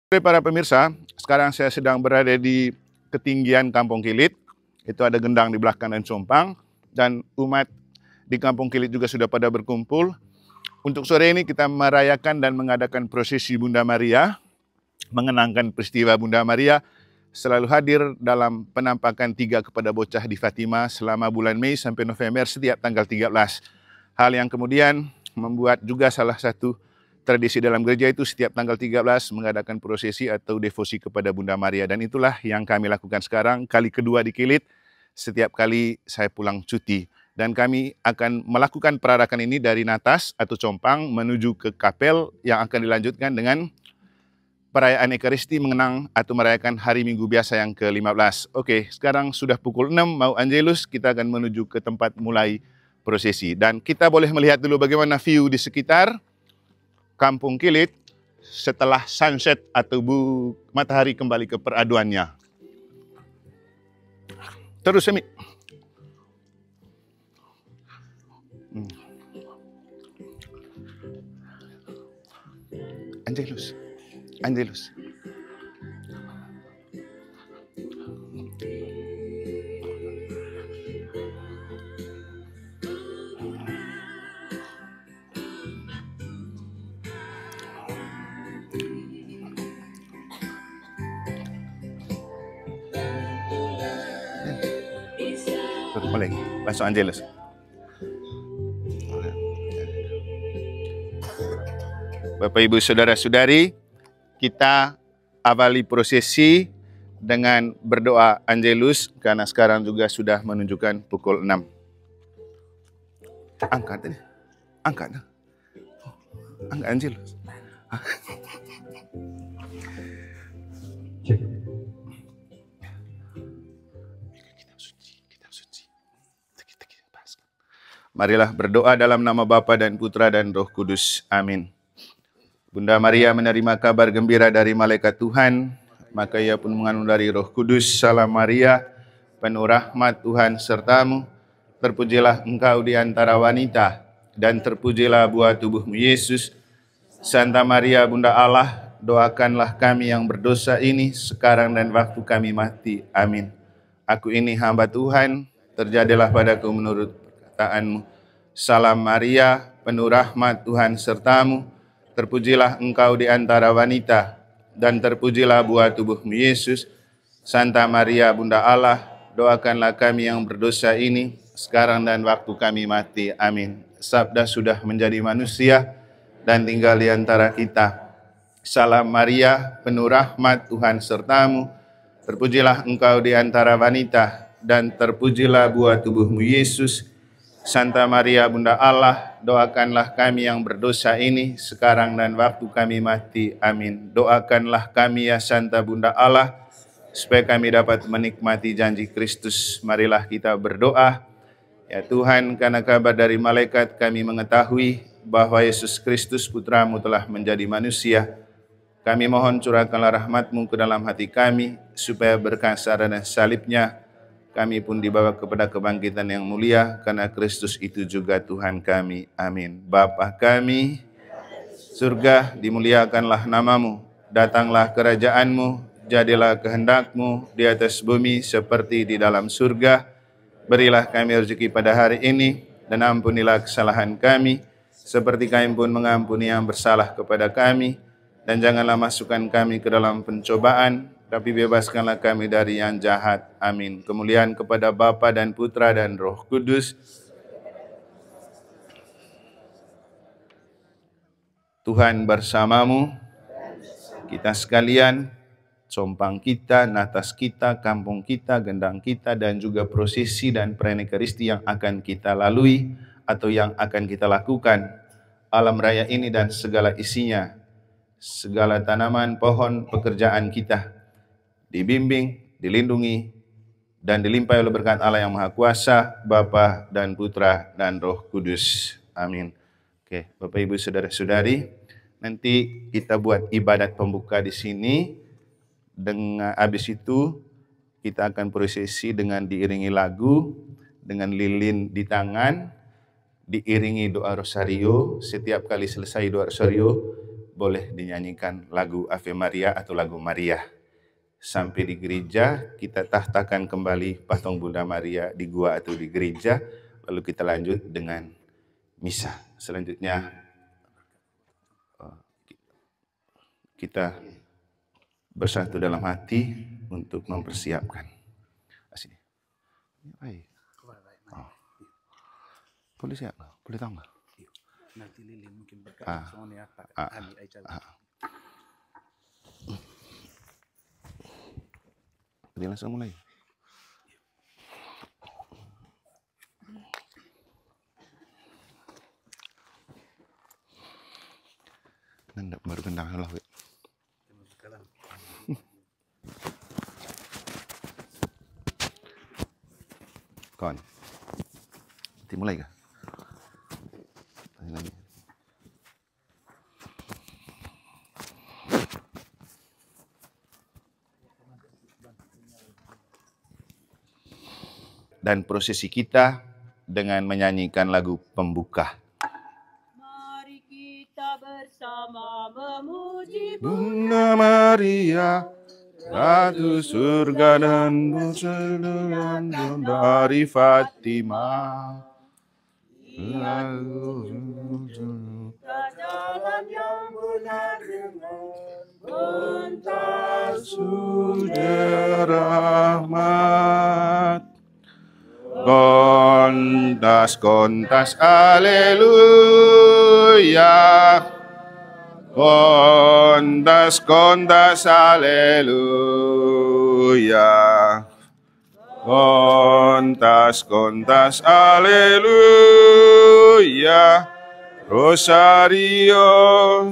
Para pemirsa, sekarang saya sedang berada di ketinggian Kampung Kilit. Itu ada gendang di belakang dan compang, dan umat di Kampung Kilit juga sudah pada berkumpul. Untuk sore ini kita merayakan dan mengadakan prosesi Bunda Maria, mengenangkan peristiwa Bunda Maria selalu hadir dalam penampakan 3 kepada bocah di Fatima selama bulan Mei sampai November setiap tanggal 13. Hal yang kemudian membuat juga salah satu tradisi dalam gereja itu setiap tanggal 13 mengadakan prosesi atau devosi kepada Bunda Maria. Dan itulah yang kami lakukan sekarang, kali kedua di Kilit, setiap kali saya pulang cuti. Dan kami akan melakukan perarakan ini dari Natas atau Compang menuju ke Kapel yang akan dilanjutkan dengan perayaan Ekaristi mengenang atau merayakan hari Minggu biasa yang ke-15. Oke, sekarang sudah pukul 6, mau Angelus, kita akan menuju ke tempat mulai prosesi. Dan kita boleh melihat dulu bagaimana view di sekitar Kampung Kilit setelah sunset atau matahari kembali ke peraduannya. Terus Semi. Angelus. Boleh, masuk Angelus. Bapak Ibu Saudara-saudari, kita awali prosesi dengan berdoa Angelus karena sekarang juga sudah menunjukkan pukul 6. Angkat Angelus. Marilah berdoa dalam nama Bapa dan Putra dan Roh Kudus. Amin. Bunda Maria menerima kabar gembira dari malaikat Tuhan, maka ia pun mengandung dari Roh Kudus. Salam Maria, penuh rahmat Tuhan sertamu, terpujilah engkau di antara wanita, dan terpujilah buah tubuhmu Yesus. Santa Maria Bunda Allah, doakanlah kami yang berdosa ini sekarang dan waktu kami mati. Amin. Aku ini hamba Tuhan, terjadilah padaku menurut perkataanmu. Salam Maria, penuh rahmat Tuhan sertamu, terpujilah engkau di antara wanita, dan terpujilah buah tubuhmu Yesus. Santa Maria Bunda Allah, doakanlah kami yang berdosa ini sekarang dan waktu kami mati. Amin. Sabda sudah menjadi manusia dan tinggal di antara kita. Salam Maria, penuh rahmat Tuhan sertamu, terpujilah engkau di antara wanita, dan terpujilah buah tubuhmu Yesus. Santa Maria Bunda Allah, doakanlah kami yang berdosa ini sekarang dan waktu kami mati. Amin. Doakanlah kami ya Santa Bunda Allah, supaya kami dapat menikmati janji Kristus. Marilah kita berdoa. Ya Tuhan, karena kabar dari malaikat kami mengetahui bahwa Yesus Kristus Putramu telah menjadi manusia. Kami mohon curahkanlah rahmat-Mu ke dalam hati kami, supaya berkah dan salibnya kami pun dibawa kepada kebangkitan yang mulia, karena Kristus itu juga Tuhan kami. Amin. Bapa kami, surga, dimuliakanlah namamu, datanglah kerajaan-Mu, jadilah kehendak-Mu di atas bumi seperti di dalam surga. Berilah kami rezeki pada hari ini, dan ampunilah kesalahan kami, seperti kami pun mengampuni yang bersalah kepada kami. Dan janganlah masukkan kami ke dalam pencobaan, tapi bebaskanlah kami dari yang jahat. Amin. Kemuliaan kepada Bapa dan Putra dan Roh Kudus. Tuhan bersamamu, kita sekalian, compang kita, natas kita, kampung kita, gendang kita, dan juga prosesi dan perayaan Ekaristi yang akan kita lalui atau yang akan kita lakukan. Alam raya ini dan segala isinya, segala tanaman, pohon, pekerjaan kita, dibimbing, dilindungi, dan dilimpahi oleh berkat Allah yang Maha Kuasa, Bapa dan Putra dan Roh Kudus. Amin. Oke, Bapak Ibu Saudara-saudari, nanti kita buat ibadat pembuka di sini. Dengan habis itu kita akan prosesi dengan diiringi lagu, dengan lilin di tangan, diiringi doa rosario. Setiap kali selesai doa rosario, boleh dinyanyikan lagu Ave Maria atau lagu Maria. Sampai di gereja, kita tahtakan kembali patung Bunda Maria di gua atau di gereja, lalu kita lanjut dengan misa. Selanjutnya, kita bersatu dalam hati untuk mempersiapkan. Sini. Baik. Boleh siap? Boleh tahu nggak? Nanti Lili mungkin berkata soalnya Pak Ali aja. Jadi langsung mulai. Nanda baru kendang lah. Kawan, nanti mulai kah? Dan prosesi kita dengan menyanyikan lagu pembuka. Mari kita bersama memuji Bunda Maria, Ratu surga dan berseluruhan dari Fatima. jalan yang benar dengan Bentar sudah rahmat. Kontas, aleluya. Kontas, aleluya. Kontas, aleluya. Rosario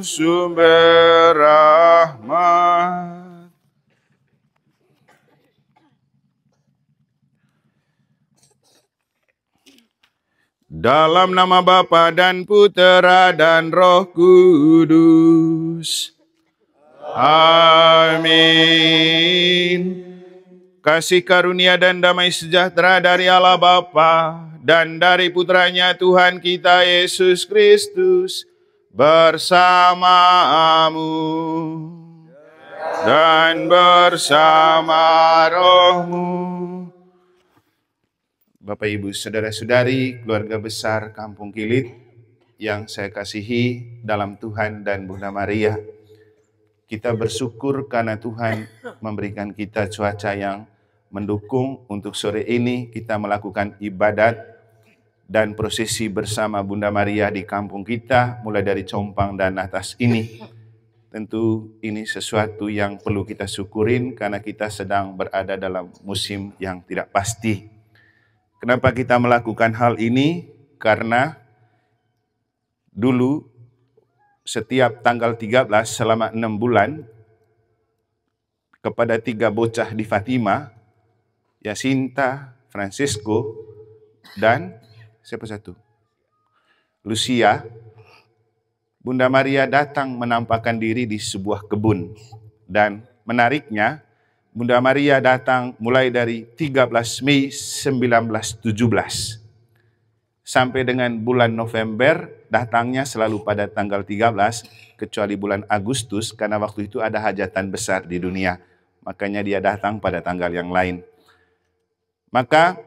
sumber rahmat. Dalam nama Bapa dan Putera dan Roh Kudus. Amin. Kasih karunia dan damai sejahtera dari Allah Bapa dan dari Putranya Tuhan kita Yesus Kristus bersamamu dan bersama rohmu. Bapak, Ibu, Saudara-saudari, keluarga besar Kampung Kilit yang saya kasihi dalam Tuhan dan Bunda Maria, kita bersyukur karena Tuhan memberikan kita cuaca yang mendukung untuk sore ini kita melakukan ibadat dan prosesi bersama Bunda Maria di kampung kita, mulai dari Compang dan atas ini. Tentu ini sesuatu yang perlu kita syukurin karena kita sedang berada dalam musim yang tidak pasti. Kenapa kita melakukan hal ini? Karena dulu setiap tanggal 13 selama 6 bulan kepada 3 bocah di Fatima, Jacinta, Francisco, dan siapa satu? Lucia, Bunda Maria datang menampakkan diri di sebuah kebun. Dan menariknya, Bunda Maria datang mulai dari 13 Mei 1917 sampai dengan bulan November, datangnya selalu pada tanggal 13, kecuali bulan Agustus karena waktu itu ada hajatan besar di dunia. Makanya dia datang pada tanggal yang lain. Maka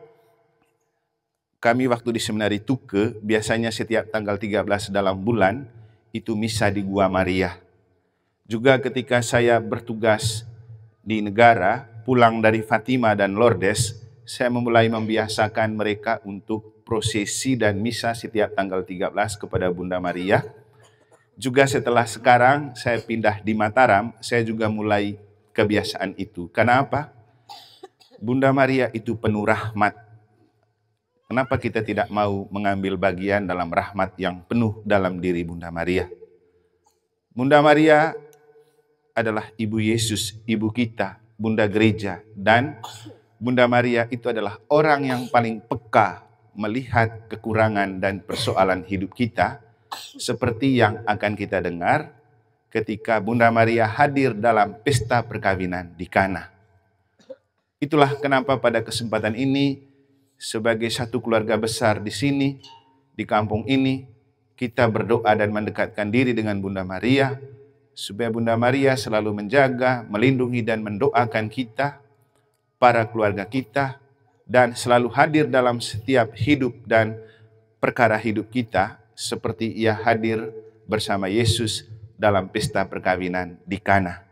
kami waktu di Seminari Tuke, biasanya setiap tanggal 13 dalam bulan, itu misa di Gua Maria. Juga ketika saya bertugas di negara, pulang dari Fatima dan Lourdes, saya mulai membiasakan mereka untuk prosesi dan misa setiap tanggal 13 kepada Bunda Maria. Juga setelah sekarang saya pindah di Mataram, saya juga mulai kebiasaan itu. Kenapa? Bunda Maria itu penuh rahmat. Kenapa kita tidak mau mengambil bagian dalam rahmat yang penuh dalam diri Bunda Maria? Bunda Maria adalah Ibu Yesus, Ibu kita, Bunda Gereja, dan Bunda Maria itu adalah orang yang paling peka melihat kekurangan dan persoalan hidup kita, seperti yang akan kita dengar ketika Bunda Maria hadir dalam pesta perkawinan di Kana. Itulah kenapa pada kesempatan ini, sebagai satu keluarga besar di sini, di kampung ini, kita berdoa dan mendekatkan diri dengan Bunda Maria, supaya Bunda Maria selalu menjaga, melindungi dan mendoakan kita, para keluarga kita, dan selalu hadir dalam setiap hidup dan perkara hidup kita, seperti ia hadir bersama Yesus dalam pesta perkawinan di Kana.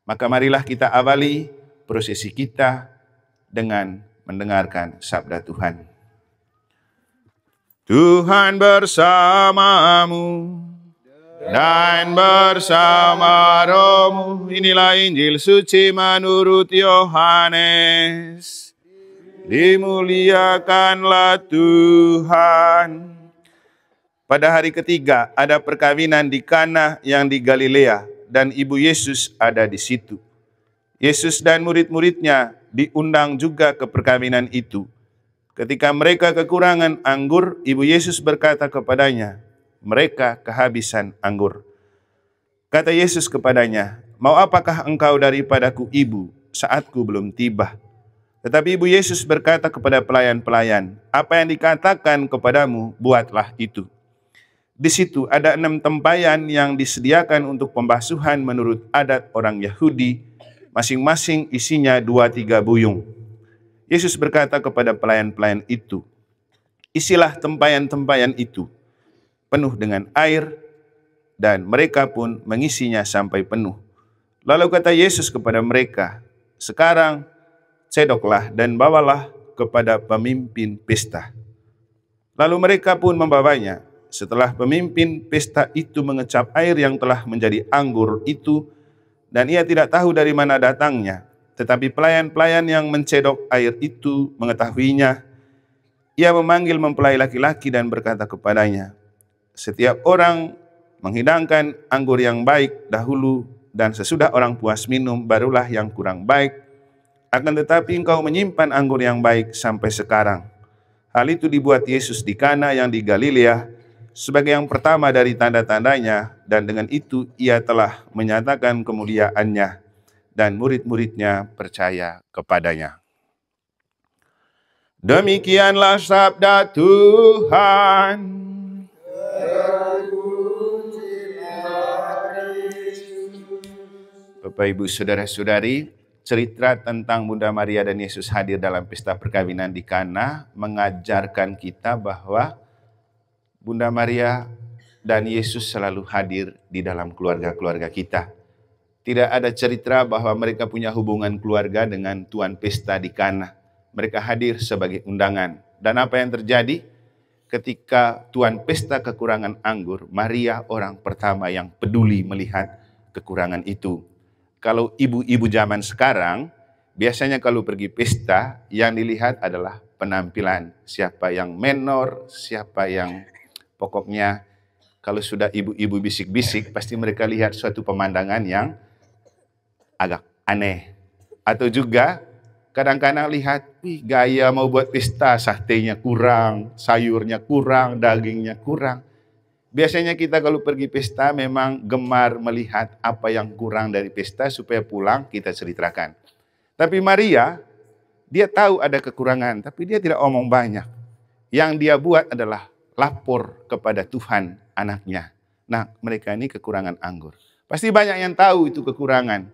Maka marilah kita awali prosesi kita dengan mendengarkan sabda Tuhan. Tuhan bersamamu dan bersama rohmu. Inilah Injil suci menurut Yohanes. Dimuliakanlah Tuhan. Pada hari ketiga ada perkawinan di Kana yang di Galilea dan ibu Yesus ada di situ. Yesus dan murid-muridnya diundang juga ke perkawinan itu. Ketika mereka kekurangan anggur, ibu Yesus berkata kepadanya, mereka kehabisan anggur. Kata Yesus kepadanya, mau apakah engkau daripadaku ibu, saatku belum tiba. Tetapi ibu Yesus berkata kepada pelayan-pelayan, apa yang dikatakan kepadamu, buatlah itu. Di situ ada 6 tempayan yang disediakan untuk pembasuhan menurut adat orang Yahudi, masing-masing isinya 2-3 buyung. Yesus berkata kepada pelayan-pelayan itu, isilah tempayan-tempayan itu penuh dengan air, dan mereka pun mengisinya sampai penuh. Lalu kata Yesus kepada mereka, sekarang cedoklah dan bawalah kepada pemimpin pesta. Lalu mereka pun membawanya. Setelah pemimpin pesta itu mengecap air yang telah menjadi anggur itu, dan ia tidak tahu dari mana datangnya, tetapi pelayan-pelayan yang mencedok air itu mengetahuinya. Ia memanggil mempelai laki-laki dan berkata kepadanya, setiap orang menghidangkan anggur yang baik dahulu, dan sesudah orang puas minum, barulah yang kurang baik. Akan tetapi engkau menyimpan anggur yang baik sampai sekarang. Hal itu dibuat Yesus di Kana yang di Galilea sebagai yang pertama dari tanda-tandanya, dan dengan itu ia telah menyatakan kemuliaannya, dan murid-muridnya percaya kepadanya. Demikianlah sabda Tuhan. Bapak, Ibu, Saudara-saudari, cerita tentang Bunda Maria dan Yesus hadir dalam pesta perkawinan di Kana mengajarkan kita bahwa Bunda Maria dan Yesus selalu hadir di dalam keluarga-keluarga kita. Tidak ada cerita bahwa mereka punya hubungan keluarga dengan tuan pesta di Kana. Mereka hadir sebagai undangan. Dan apa yang terjadi? Ketika tuan pesta kekurangan anggur, Maria orang pertama yang peduli melihat kekurangan itu. Kalau ibu-ibu zaman sekarang, biasanya kalau pergi pesta, yang dilihat adalah penampilan. Siapa yang menor, siapa yang pokoknya kalau sudah ibu-ibu bisik-bisik, pasti mereka lihat suatu pemandangan yang agak aneh. Atau juga kadang-kadang lihat, wih, gaya mau buat pesta, satenya kurang, sayurnya kurang, dagingnya kurang. Biasanya kita kalau pergi pesta memang gemar melihat apa yang kurang dari pesta supaya pulang kita ceritakan. Tapi Maria, dia tahu ada kekurangan, tapi dia tidak omong banyak. Yang dia buat adalah lapor kepada Tuhan anaknya. Nah, mereka ini kekurangan anggur. Pasti banyak yang tahu itu kekurangan.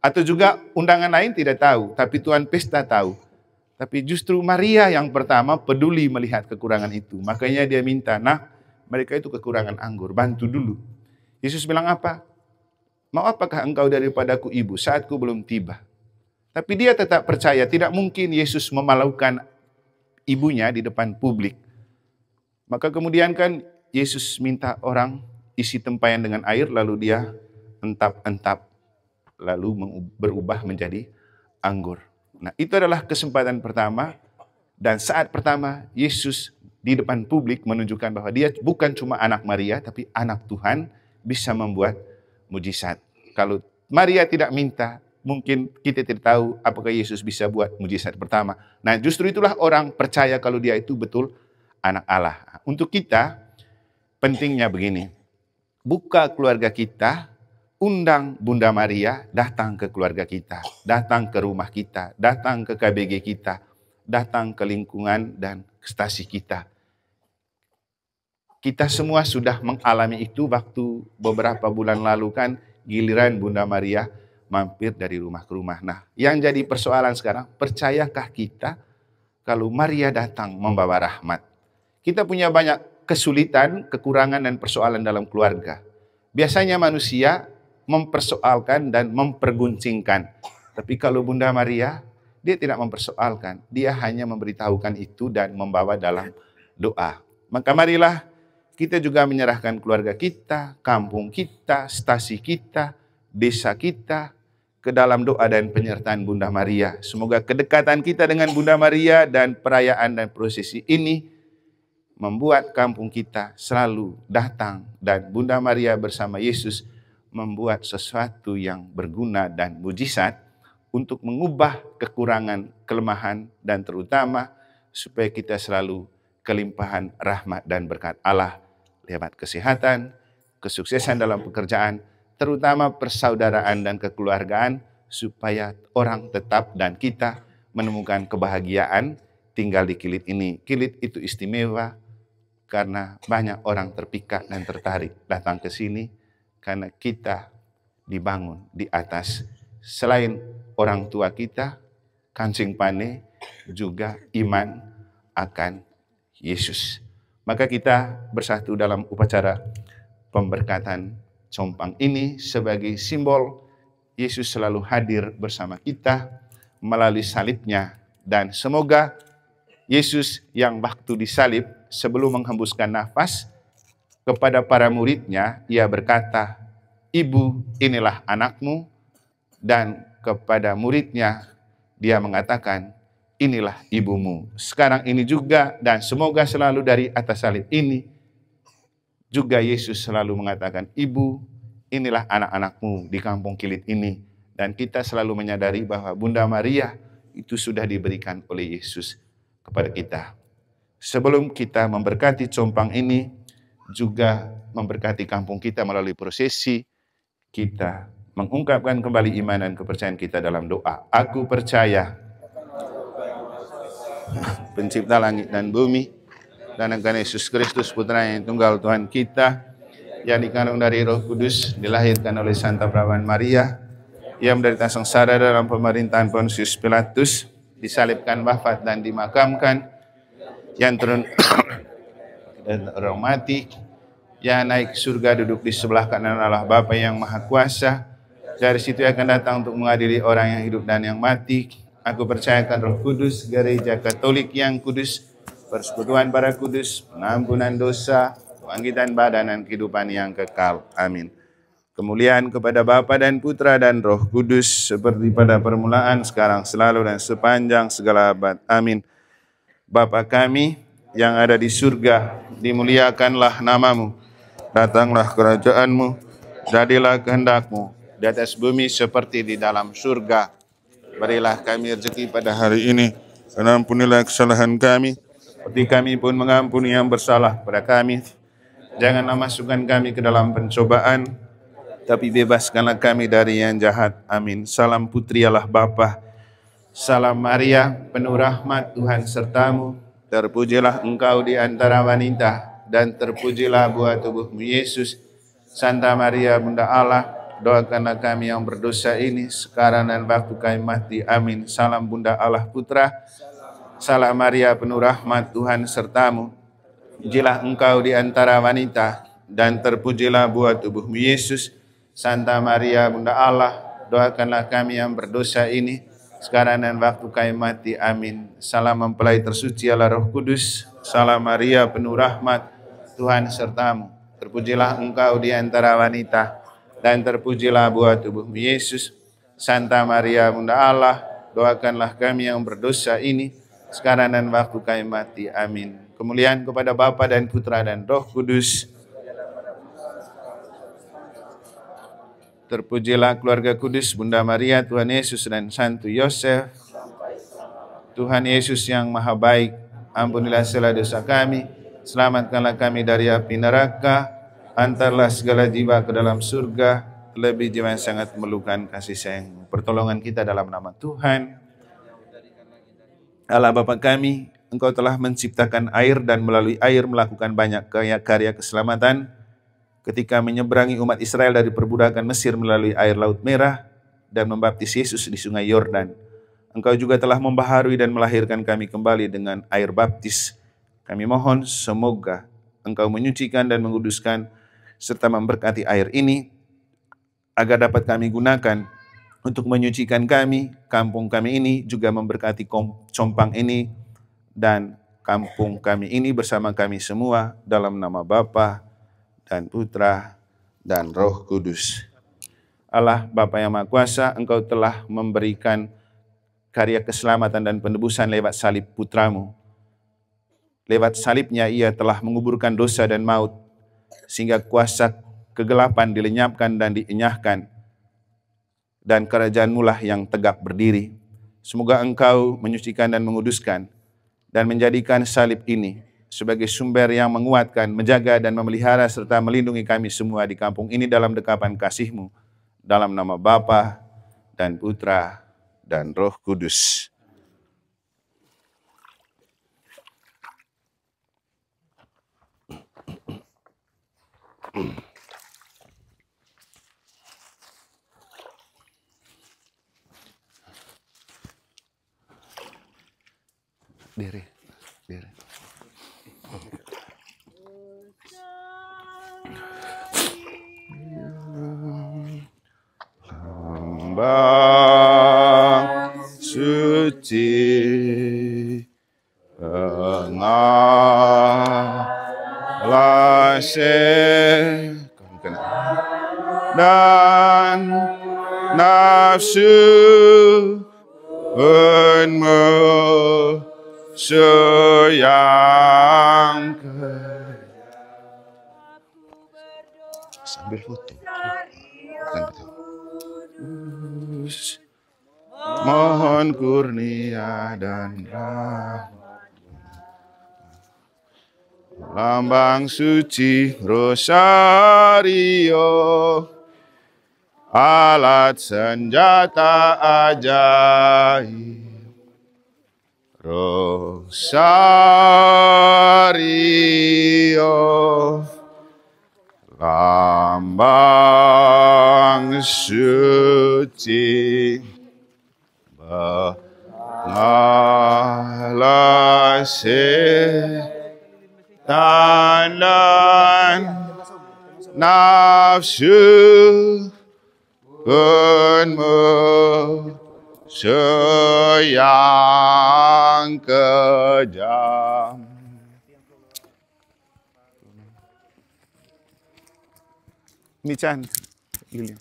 Atau juga undangan lain tidak tahu, tapi tuan pesta tahu. Tapi justru Maria yang pertama peduli melihat kekurangan itu. Makanya dia minta, nah, mereka itu kekurangan anggur, bantu dulu. Yesus bilang apa? Mau apakah engkau daripadaku ibu, saatku belum tiba. Tapi dia tetap percaya, tidak mungkin Yesus memalukan ibunya di depan publik. Maka kemudian kan Yesus minta orang isi tempayan dengan air, lalu dia entap-entap, lalu berubah menjadi anggur. Nah, itu adalah kesempatan pertama, dan saat pertama Yesus di depan publik menunjukkan bahwa dia bukan cuma anak Maria, tapi anak Tuhan, bisa membuat mujizat. Kalau Maria tidak minta, mungkin kita tidak tahu apakah Yesus bisa buat mujizat pertama. Nah, justru itulah orang percaya kalau dia itu betul anak Allah. Untuk kita, pentingnya begini, buka keluarga kita, undang Bunda Maria datang ke keluarga kita, datang ke rumah kita, datang ke KBG kita, datang ke lingkungan dan stasi kita. Kita semua sudah mengalami itu waktu beberapa bulan lalu kan, giliran Bunda Maria mampir dari rumah ke rumah. Nah, yang jadi persoalan sekarang, percayakah kita kalau Maria datang membawa rahmat? Kita punya banyak kesulitan, kekurangan, dan persoalan dalam keluarga. Biasanya manusia mempersoalkan dan memperguncingkan. Tapi kalau Bunda Maria, dia tidak mempersoalkan. Dia hanya memberitahukan itu dan membawa dalam doa. Maka marilah kita juga menyerahkan keluarga kita, kampung kita, stasi kita, desa kita ke dalam doa dan penyertaan Bunda Maria. Semoga kedekatan kita dengan Bunda Maria dan perayaan dan prosesi ini membuat kampung kita selalu datang dan Bunda Maria bersama Yesus membuat sesuatu yang berguna dan mujizat untuk mengubah kekurangan, kelemahan, dan terutama supaya kita selalu kelimpahan rahmat dan berkat Allah lewat kesehatan, kesuksesan dalam pekerjaan, terutama persaudaraan dan kekeluargaan, supaya orang tetap dan kita menemukan kebahagiaan tinggal di Kilit ini. Kilit itu istimewa karena banyak orang terpikat dan tertarik datang ke sini karena kita dibangun di atas. Selain orang tua kita, kancing pane, juga iman akan Yesus. Maka kita bersatu dalam upacara pemberkatan compang ini sebagai simbol Yesus selalu hadir bersama kita melalui salibnya. Dan semoga Yesus yang waktu disalib sebelum menghembuskan nafas kepada para muridnya, ia berkata, "Ibu, inilah anakmu." Dan kepada muridnya, dia mengatakan, "Inilah ibumu." Sekarang ini juga dan semoga selalu dari atas salib ini juga Yesus selalu mengatakan, "Ibu, inilah anak-anakmu di kampung Kilit ini." Dan kita selalu menyadari bahwa Bunda Maria itu sudah diberikan oleh Yesus kepada kita. Sebelum kita memberkati compang ini, juga memberkati kampung kita melalui prosesi, kita mengungkapkan kembali iman dan kepercayaan kita dalam doa. Aku percaya Pencipta langit dan bumi, dan akan Yesus Kristus Putra yang tunggal Tuhan kita, yang dikandung dari Roh Kudus, dilahirkan oleh Santa Perawan Maria, yang menderita sengsara dalam pemerintahan Pontius Pilatus, disalibkan, wafat, dan dimakamkan, yang turun dan orang mati, yang naik ke surga, duduk di sebelah kanan Allah Bapa yang Maha Kuasa. Dari situ akan datang untuk mengadili orang yang hidup dan yang mati. Aku percayakan Roh Kudus, Gereja Katolik yang kudus, persekutuan para kudus, pengampunan dosa, kebangkitan badan dan kehidupan yang kekal. Amin. Kemuliaan kepada Bapa dan Putra dan Roh Kudus, seperti pada permulaan, sekarang, selalu, dan sepanjang segala abad. Amin. Bapa kami yang ada di surga, dimuliakanlah namamu. Datanglah kerajaanmu, jadilah kehendak-Mu di atas bumi seperti di dalam surga. Berilah kami rezeki pada hari ini, dan ampunilah kesalahan kami, seperti kami pun mengampuni yang bersalah pada kami. Janganlah masukkan kami ke dalam pencobaan, tapi bebaskanlah kami dari yang jahat. Amin. Salam Putri Allah Bapa. Salam Maria, penuh rahmat, Tuhan sertamu. Terpujilah engkau di antara wanita, dan terpujilah buah tubuhmu Yesus. Santa Maria, Bunda Allah, doakanlah kami yang berdosa ini sekarang dan waktu kami mati. Amin. Salam Bunda Allah Putra. Salam Maria, penuh rahmat, Tuhan sertamu. Terpujilah engkau di antara wanita, dan terpujilah buah tubuhmu Yesus. Santa Maria, Bunda Allah, doakanlah kami yang berdosa ini sekarang dan waktu kami mati. Amin. Salam mempelai tersuci Allah Roh Kudus. Salam Maria, penuh rahmat, Tuhan sertamu. Terpujilah engkau di antara wanita, dan terpujilah buah tubuhmu Yesus. Santa Maria, Bunda Allah, doakanlah kami yang berdosa ini sekarang dan waktu kami mati. Amin. Kemuliaan kepada Bapa dan Putra dan Roh Kudus. Terpujilah keluarga kudus, Bunda Maria, Tuhan Yesus, dan Santo Yosef. Tuhan Yesus yang Maha Baik, ampunilah segala dosa kami, selamatkanlah kami dari api neraka, antarlah segala jiwa ke dalam surga, lebih jiwa yang sangat memerlukan kasih sayang. Pertolongan kita dalam nama Tuhan Allah Bapa kami, Engkau telah menciptakan air dan melalui air melakukan banyak karya keselamatan ketika menyeberangi umat Israel dari perbudakan Mesir melalui air Laut Merah dan membaptis Yesus di sungai Yordan. Engkau juga telah membaharui dan melahirkan kami kembali dengan air baptis. Kami mohon semoga Engkau menyucikan dan menguduskan serta memberkati air ini agar dapat kami gunakan untuk menyucikan kami, kampung kami ini, juga memberkati compang ini dan kampung kami ini bersama kami semua, dalam nama Bapa dan Putra dan Roh Kudus. Allah Bapa yang Maha Kuasa, Engkau telah memberikan karya keselamatan dan penebusan lewat salib Putramu. Lewat salibnya Ia telah menguburkan dosa dan maut, sehingga kuasa kegelapan dilenyapkan dan dienyahkan, dan kerajaan-Mu lah yang tegak berdiri. Semoga Engkau menyucikan dan menguduskan, dan menjadikan salib ini sebagai sumber yang menguatkan, menjaga dan memelihara serta melindungi kami semua di kampung ini dalam dekapan kasih-Mu, dalam nama Bapa dan Putra dan Roh Kudus. Dere. Lambang suci pengalasih dan nafsu yang sambil foto. Mohon kurnia dan rahmat. Lambang suci rosario, alat senjata ajaib. Rosario, lambang suci pengalasih dan nafsu yang kejam. Michan, Lilian.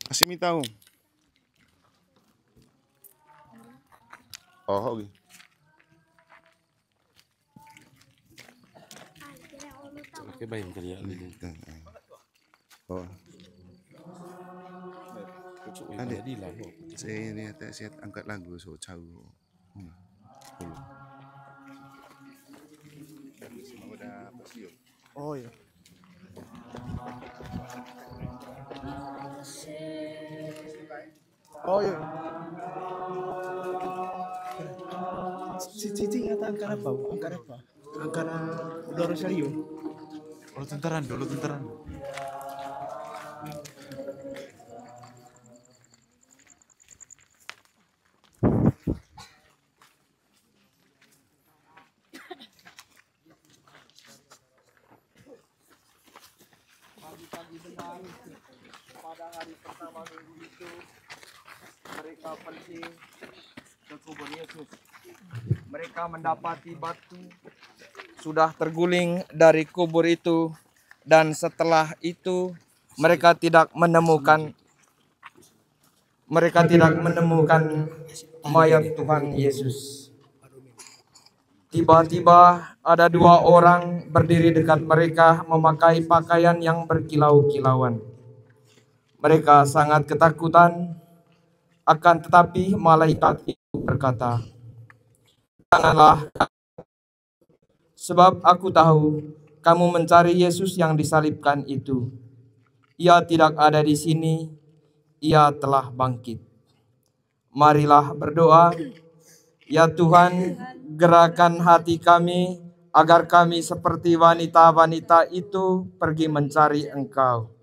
Kasih mi tahu. Oh, okay. Oke, baik kali ya. Oh. Ada di lah. Saya angkat lagu so tahu. Oh ya. Oh ya. Cici kata angkat apa? Angkat udah Rosario. Lo tentaran dulu. Pagi-pagi benar pada hari pertama minggu itu mereka pergi ke kubur Yesus. Mereka mendapati batu sudah terguling dari kubur itu, dan setelah itu mereka tidak menemukan mayat Tuhan Yesus. Tiba-tiba ada dua orang berdiri dekat mereka memakai pakaian yang berkilau-kilauan. Mereka sangat ketakutan, akan tetapi malaikat itu berkata, "Janganlah, sebab aku tahu kamu mencari Yesus yang disalibkan itu. Ia tidak ada di sini, ia telah bangkit." Marilah berdoa. Ya Tuhan, gerakan hati kami agar kami seperti wanita-wanita itu pergi mencari Engkau.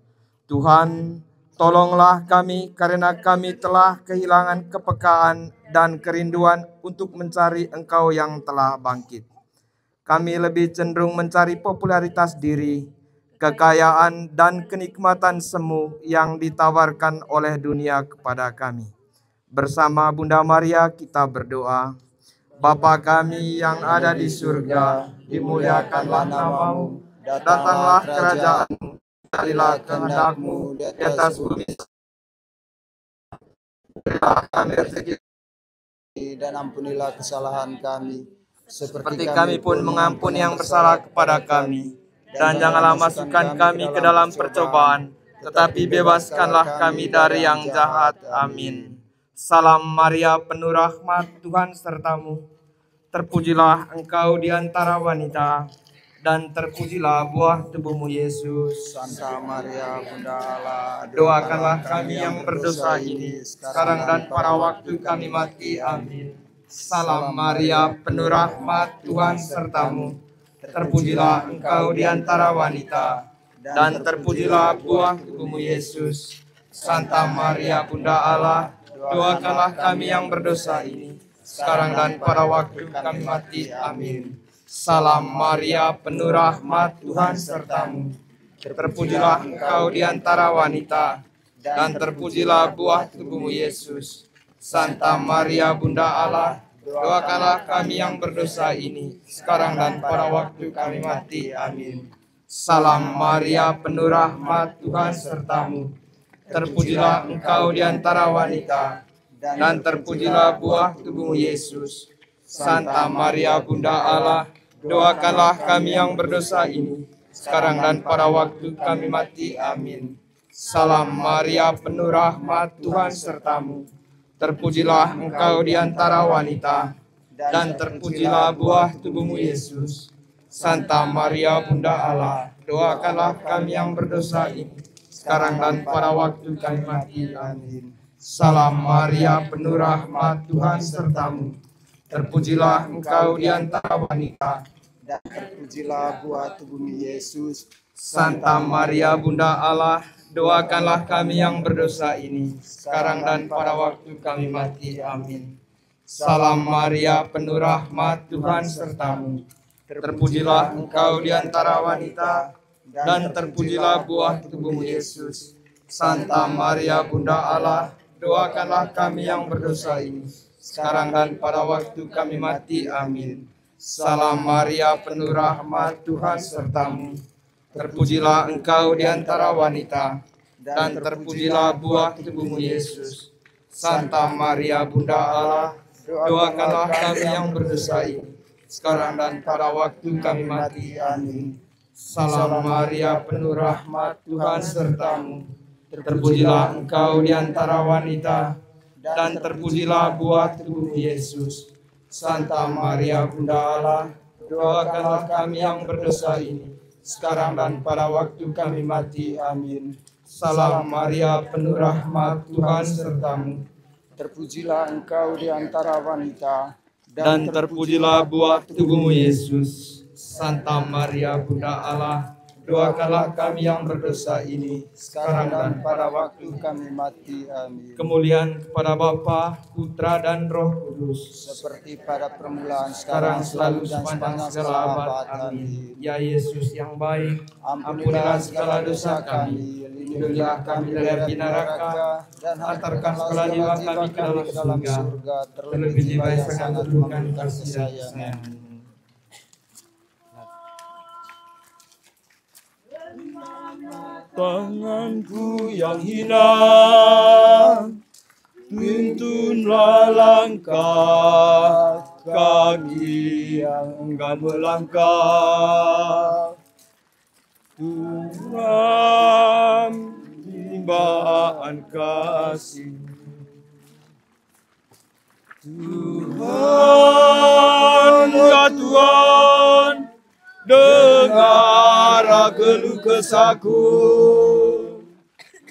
Tuhan, tolonglah kami karena kami telah kehilangan kepekaan dan kerinduan untuk mencari Engkau yang telah bangkit. Kami lebih cenderung mencari popularitas diri, kekayaan, dan kenikmatan semu yang ditawarkan oleh dunia kepada kami. Bersama Bunda Maria kita berdoa. Bapa kami yang ada di surga, dimuliakanlah nama-Mu, datanglah kerajaan-Mu, jadilah kehendak-Mu di atas bumi. Berilah kami rezeki dan ampunilah kesalahan kami, seperti kami pun mengampuni yang bersalah kepada kami. Dan janganlah masukkan kami ke dalam percobaan, tetapi bebaskanlah kami dari yang jahat. Amin. Salam Maria, penuh rahmat, Tuhan sertamu. Terpujilah engkau di antara wanita, dan terpujilah buah tubuhmu Yesus. Santa Maria Bunda Allah, Doakanlah kami yang berdosa ini, sekarang dan pada waktu kami mati. Amin. Salam Maria, penuh rahmat, Tuhan sertamu. Terpujilah engkau di antara wanita, dan terpujilah buah tubuhmu Yesus. Santa Maria Bunda Allah, doakanlah kami yang berdosa ini, sekarang dan pada waktu kami mati. Amin. Salam Maria, penuh rahmat, Tuhan sertamu. Terpujilah engkau di antara wanita, dan terpujilah buah tubuhmu Yesus. Santa Maria Bunda Allah, doakanlah kami yang berdosa ini, sekarang dan pada waktu kami mati. Amin. Salam Maria, penuh rahmat, Tuhan sertamu. Terpujilah engkau di antara wanita, dan terpujilah buah tubuhmu Yesus. Santa Maria Bunda Allah, doakanlah kami yang berdosa ini, sekarang dan pada waktu kami mati. Amin. Salam Maria, penuh rahmat, Tuhan sertamu. Terpujilah engkau di antara wanita, dan terpujilah buah tubuhmu Yesus. Santa Maria Bunda Allah, doakanlah kami yang berdosa ini, sekarang dan pada waktu kami mati. Amin. Salam Maria, penuh rahmat, Tuhan sertamu. Terpujilah engkau di antara wanita, dan terpujilah buah tubuhmu Yesus. Santa Maria Bunda Allah, doakanlah kami yang berdosa ini, sekarang dan pada waktu kami mati. Amin. Salam Maria, penuh rahmat, Tuhan sertamu. Terpujilah engkau di antara wanita, dan terpujilah buah tubuhmu Yesus. Santa Maria Bunda Allah, doakanlah kami yang berdosa ini, sekarang dan pada waktu kami mati. Amin. Salam Maria, penuh rahmat, Tuhan sertamu. Terpujilah engkau di antara wanita, dan terpujilah buah tubuhmu Yesus. Santa Maria Bunda Allah, doakanlah kami yang berdosa ini, sekarang dan pada waktu kami mati. Amin. Salam Maria, penuh rahmat, Tuhan sertamu. Terpujilah engkau di antara wanita, dan terpujilah buah tubuhmu Yesus. Santa Maria Bunda Allah, doakanlah kami yang berdosa ini, sekarang dan pada waktu kami mati. Amin. Salam Maria, penuh rahmat, Tuhan sertamu. Terpujilah engkau di antara wanita, Dan terpujilah buah tubuhmu Yesus. Santa Maria Bunda Allah, doakanlah kami yang berdosa ini, sekarang dan pada waktu kami mati. Amin. kemuliaan kepada Bapa, Putra, dan Roh Kudus, Seperti pada permulaan, sekarang selalu dan sepanjang sepanjang segala abad. Amin. Ya Yesus yang baik, ampunilah segala dosa kami, lindungilah kami dari api neraka, dan hantarkan segala jiwa kami ke dalam surga, terlebih jiwa yang sangat memerlukan kasih sayang. Tanganku yang hina, tuntunlah langkah kaki yang enggan melangkah. Tuhan, timbaan kasih. Tuhan, ya Tuhan, dengar keluh kesahku,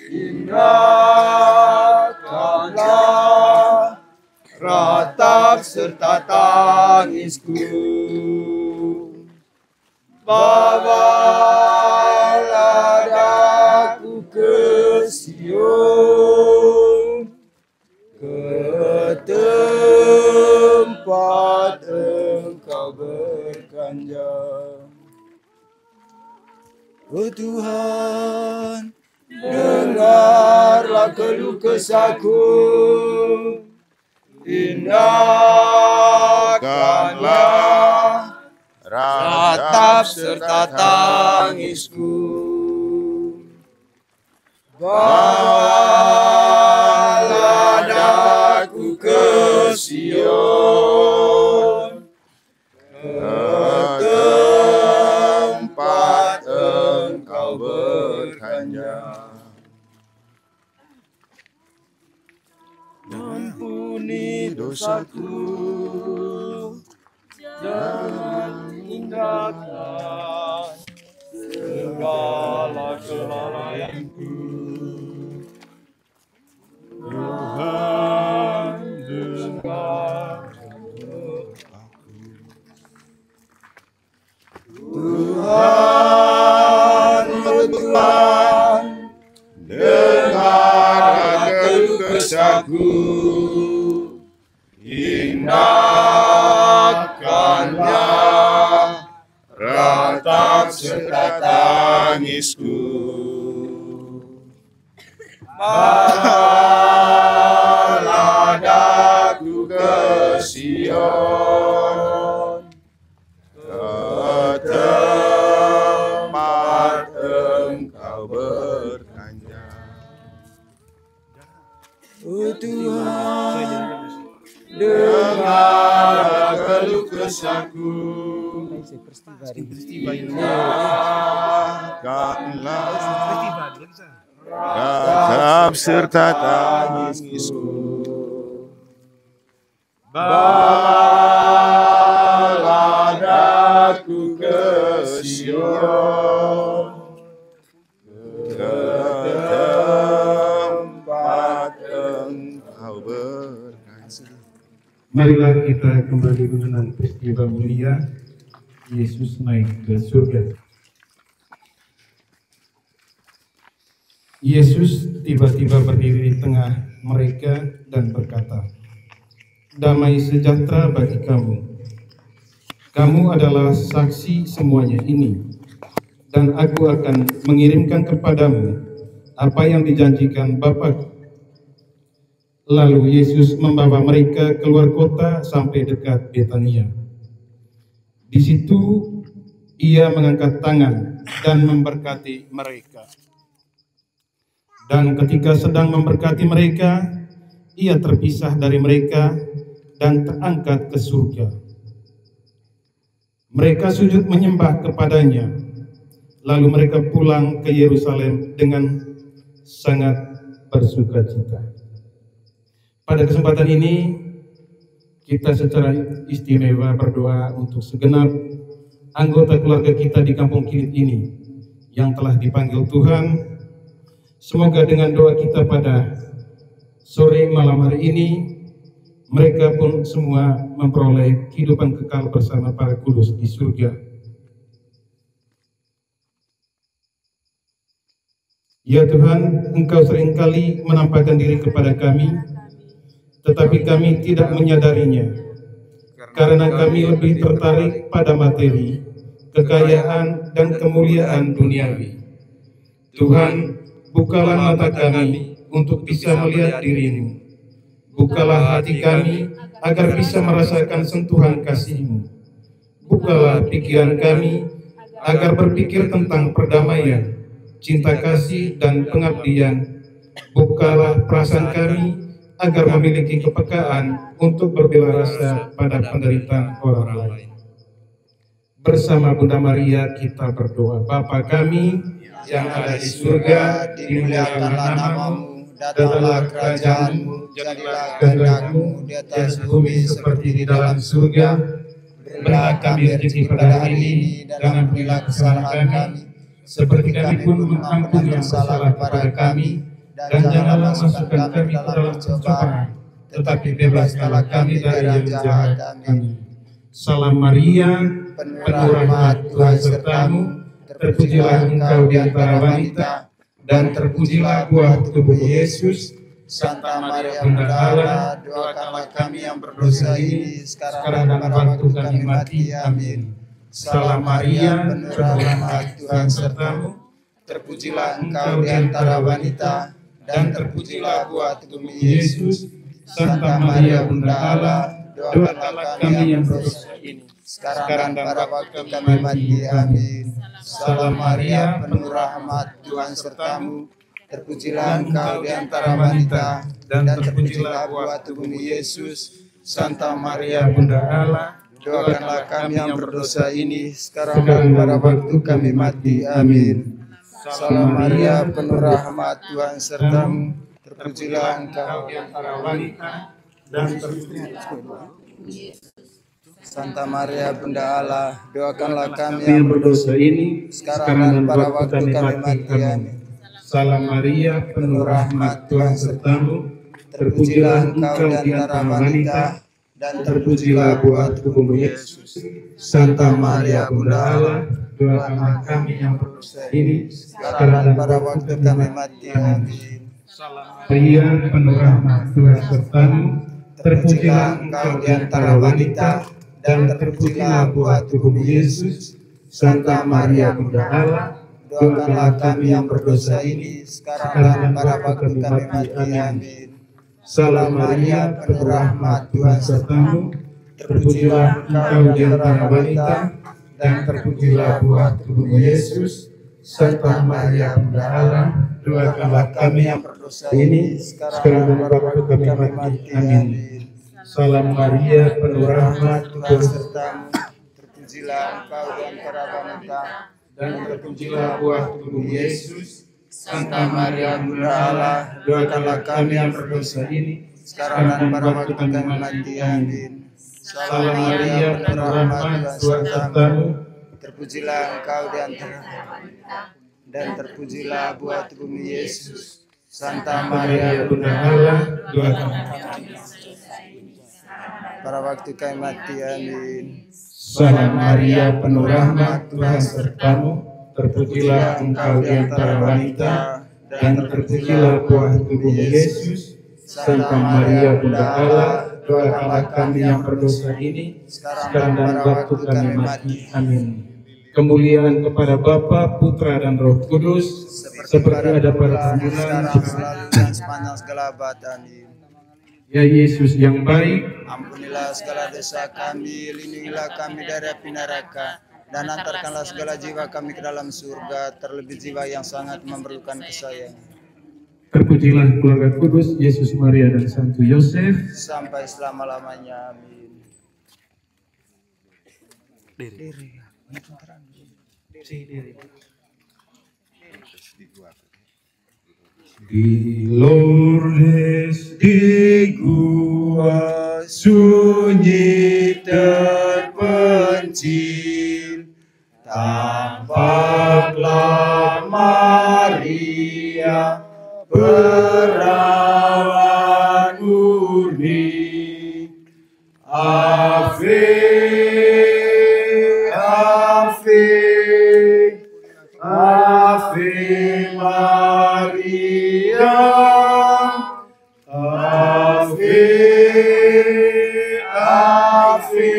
indahkanlah tangisku. Bawalah aku ke Sion, ke tempat Engkau berkanjang. Oh Tuhan, dengarlah keluh kesahku, indahkanlah ratap serta tangisku. Bawalah aku ke Sion, ke tempat Engkau berkanjang. Ampuni dosaku, jangan tinggalkan segala kelalaianku. Tuhan, dengar Tuhan, Tuhan, dengar keluh kesahku, indahkanlah ratap serta tangisku. Bawalah aku ke Sion, ke tempat Engkau berkanjang. Oh Tuhan, dengar keluh kesahku, indahkanlah ratap serta tangisku. Bawalah aku ke Sion, ke tempat Engkau berkanjang. Marilah kita kembali mengenang peristiwa mulia Yesus naik ke surga. Yesus tiba-tiba berdiri di tengah mereka dan berkata, "Damai sejahtera bagi kamu. Kamu adalah saksi semuanya ini, dan aku akan mengirimkan kepadamu apa yang dijanjikan Bapa." Lalu Yesus membawa mereka keluar kota sampai dekat Betania. Di situ Ia mengangkat tangan dan memberkati mereka. Dan ketika sedang memberkati mereka, Ia terpisah dari mereka dan terangkat ke surga. Mereka sujud menyembah kepadanya, lalu mereka pulang ke Yerusalem dengan sangat bersukacita. Pada kesempatan ini, kita secara istimewa berdoa untuk segenap anggota keluarga kita di Kampung Kilit ini yang telah dipanggil Tuhan. Semoga dengan doa kita pada sore malam hari ini, mereka pun semua memperoleh kehidupan kekal bersama para kudus di surga. Ya Tuhan, Engkau seringkali menampakkan diri kepada kami, tetapi kami tidak menyadarinya, karena kami lebih tertarik pada materi, kekayaan, dan kemuliaan duniawi. Tuhan, bukalah mata kami untuk bisa melihat diri-Mu. Bukalah hati kami agar bisa merasakan sentuhan kasih-Mu. Bukalah pikiran kami agar berpikir tentang perdamaian, cinta kasih, dan pengabdian. Bukalah perasaan kami agar memiliki kepekaan untuk berbela rasa pada penderitaan orang lain. Bersama Bunda Maria kita berdoa. Bapa kami yang ada di surga, dimuliakanlah nama-Mu, datanglah kerajaan-Mu, jadilah kehendak-Mu di atas bumi seperti di dalam surga. Berilah kami rezeki pada hari ini, dan ampunilah kesalahan kami, seperti kami pun mengampuni yang bersalah kepada kami, dan janganlah masukkan kami ke dalam pencobaan, tetapi bebaskanlah kami dari yang jahat. Amin. Salam Maria, penuh rahmat, Tuhan sertamu, terpujilah engkau di antara wanita, dan terpujilah buah tubuh Yesus. Santa Maria Bunda Allah, doakanlah kami yang berdosa ini sekarang dan pada waktu kami mati. Amin. Salam Maria, penuh rahmat, Tuhan sertamu, terpujilah engkau di antara wanita, dan terpujilah buah tubuh Yesus. Santa Maria Bunda Allah, doakanlah kami yang berdosa ini sekarang dan pada waktu kami mati. Amin. Salam Maria, penuh rahmat, Tuhan sertamu, terpujilah engkau di antara wanita, dan terpujilah buah tubuhmu Yesus. Santa Maria Bunda Allah, doakanlah kami yang berdosa ini sekarang dan pada waktu kami mati. Amin. Salam Maria, penuh rahmat, Tuhan sertamu, terpujilah engkau di antara wanita, dan terpujilah Santa Maria Bunda Allah, doakanlah kami yang berdosa ini sekarang dan pada waktu kami mati. Amin. Salam Maria, penuh rahmat, Tuhan sertamu, terpujilah engkau di antara wanita, dan terpujilah buah tubuhmu Yesus. Santa Maria Bunda Allah, doakanlah kami yang berdosa ini sekarang dan pada waktu kami mati. Amin. Salam Maria, penuh rahmat, Tuhan sertamu, terpujilah engkau di antara wanita, dan terpujilah buah tubuhmu Yesus. Santa Maria Bunda Allah, doakanlah kami yang berdosa ini sekarang dan pada waktu kami mati. Amin. Salam Maria, penuh rahmat, Tuhan sertamu, terpujilah engkau di antara wanita, dan terpujilah buah tubuhmu Yesus. Santa Maria Bunda Allah, doakanlah kami yang berdosa ini sekarang dan pada waktu kami mati. Amin. Salam Maria, penuh rahmat, Tuhan sertamu, terpujilah engkau di antara wanita, dan terpujilah buah tubuh Yesus. Santa Maria Bunda Allah, doakanlah kami yang berdosa ini sekarang dan pada waktu kami mati. Amin. Salam Maria, penuh rahmat, Tuhan sertamu, terpujilah engkau di antara wanita, dan terpujilah buah tubuh Yesus. Santa Maria Bunda Allah, doakanlah kami pada waktu kami mati. Amin. Salam Maria, penuh rahmat, Tuhan sertamu, terpujilah engkau di antara wanita, dan terpujilah buah tubuh Yesus. Santa Maria Bunda Allah, doakanlah kami yang berdosa ini sekarang dan pada waktu kami mati. Amin. Kemuliaan kepada Bapa, Putra, dan Roh Kudus, seperti ada pada permulaan, selalu, dan sepanjang segala abad. Amin. Ya Yesus yang baik, ampunilah segala dosa kami, lindungilah kami dari api neraka, dan antarkanlah segala jiwa kami ke dalam surga, terlebih jiwa yang sangat memerlukan kesayangan. terpujilah keluarga kudus, Yesus, Maria, dan Santo Yosef, sampai selama-lamanya. Amin. Di Lourdes, di gua sunyi terpencil, tampaklah Maria perawan murni. Ave, Ave, Ave Maria, Ave, Ave,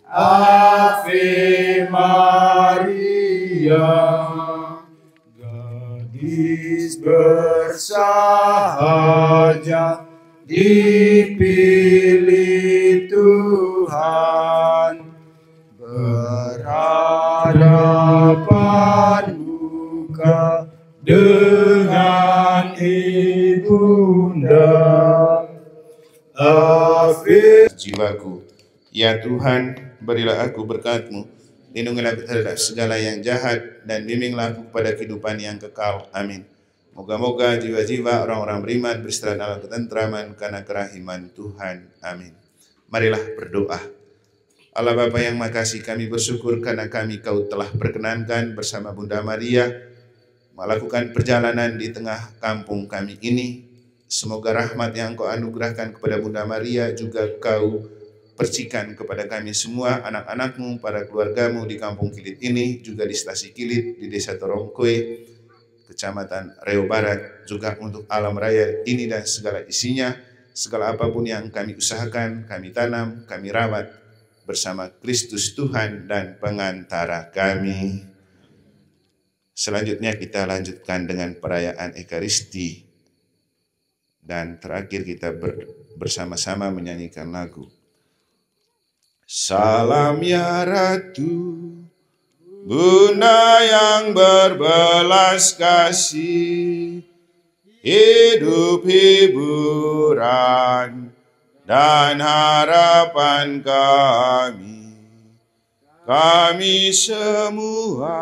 Ave Maria. Gadis bersahaja dipilih Tuhan, berharapan buka dengan ibunda. Ave. Jiwaku, ya Tuhan, berilah aku berkat-Mu, lindungilah aku terhadap segala yang jahat, dan bimbinglah aku kepada kehidupan yang kekal. Amin. Moga-moga jiwa-jiwa orang-orang beriman beristirahat dalam ketentraman karena kerahiman Tuhan. Amin. Marilah berdoa. Allah Bapa yang makasih, kami bersyukur karena Kau telah perkenankan bersama Bunda Maria melakukan perjalanan di tengah kampung kami ini, Semoga rahmat yang Kau anugerahkan kepada Bunda Maria juga Kau percikan kepada kami semua, anak-anak-Mu, para keluarga-Mu di Kampung Kilit ini, juga di Stasi Kilit, di Desa Torongkoe, Kecamatan Riau Barat, juga untuk alam raya ini dan segala isinya, segala apapun yang kami usahakan, kami tanam, kami rawat bersama Kristus Tuhan dan pengantara kami. Selanjutnya kita lanjutkan dengan perayaan Ekaristi, dan terakhir kita bersama-sama menyanyikan lagu Salam ya Ratu, Bunda yang berbelas kasih, hidup hiburan dan harapan kami. Kami semua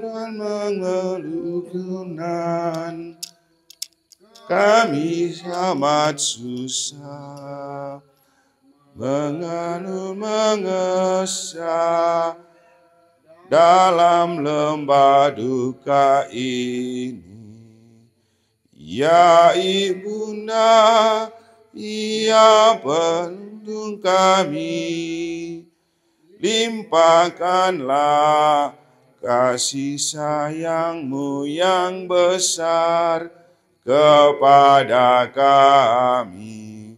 mengeluh kenan, kami amat susah, mengeluh mengesah dalam lembah duka ini. Ya Ibunda, ya pelindung kami, limpahkanlah kasih sayang-Mu yang besar kepada kami.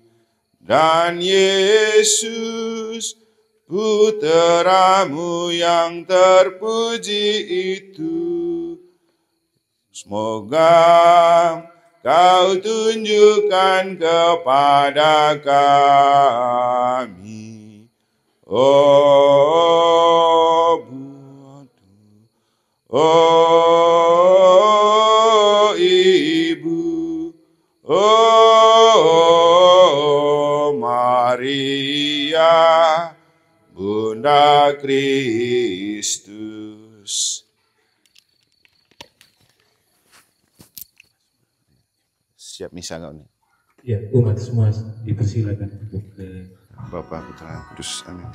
Dan Yesus, Putra-Mu yang terpuji itu, semoga Kau tunjukkan kepada kami. Oh Buatu, oh Ibu, oh Maria, Bunda Kristus. Siap misa nggak nih? Ya, umat semua dipersilakan untuk ke Bapa, Putra, Kudus. Amin.